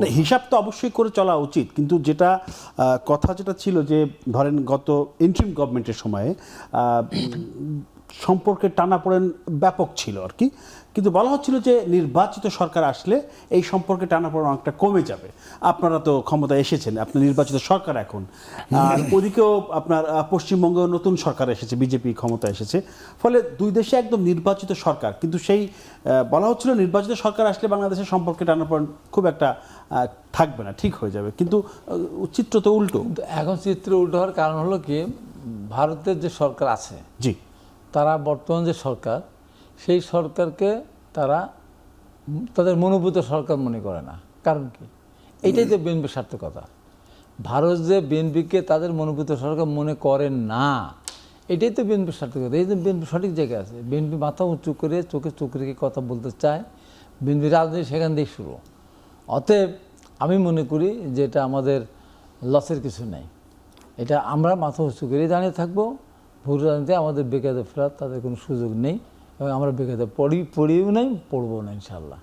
না, হিসাব তো অবশ্যই করে চলা উচিত, কিন্তু যেটা কথা যেটা ছিল যে ধরেন গত ইন্টারিম গভর্নমেন্টের সময়ে সম্পর্কের টানাপোড়েন ব্যাপক ছিল আর কি, কিন্তু বলা হচ্ছিল যে নির্বাচিত সরকার আসলে এই সম্পর্কে টানাপোড়েন অনেকটা কমে যাবে। আপনারা তো ক্ষমতায় এসেছেন, আপনার নির্বাচিত সরকার এখন, আর ওদিকেও আপনার পশ্চিমবঙ্গেও নতুন সরকার এসেছে, বিজেপি ক্ষমতা এসেছে, ফলে দুই দেশে একদম নির্বাচিত সরকার, কিন্তু সেই বলা হচ্ছিল নির্বাচিত সরকার আসলে বাংলাদেশের সম্পর্কে টানাপোড়েন খুব একটা থাকবে না, ঠিক হয়ে যাবে, কিন্তু চিত্র তো উল্টো। এখন চিত্র উল্টো হওয়ার কারণ হলো কি, ভারতের যে সরকার আছে, জি, তারা বর্তমান যে সরকার, সেই সরকারকে তারা তাদের মনোভূত সরকার মনে করে না। কারণ কি, এইটাই তো বিএনপির সার্থকতা। ভারত যে বিএনপিকে তাদের মনোভূত সরকার মনে করে না, এটাই তো বিএনপির সার্থকতা। এই যে বিএনপি সঠিক জায়গায় আছে, বিএনপি মাথা উঁচু করে চোখে চোখ রেখে কথা বলতে চায়, বিএনপি রাজনীতি সেখান থেকে শুরু। অতএব আমি মনে করি যে এটা আমাদের লসের কিছু নেই, এটা আমরা মাথা উঁচু করে দাঁড়িয়ে থাকবো। ভোট রাজনীতিতে আমাদের বেকায়দা ফেরার তাদের কোনো সুযোগ নেই, এবং আমরা বেকায়দা পড়িও নাই, পড়বো না ইনশাল্লাহ।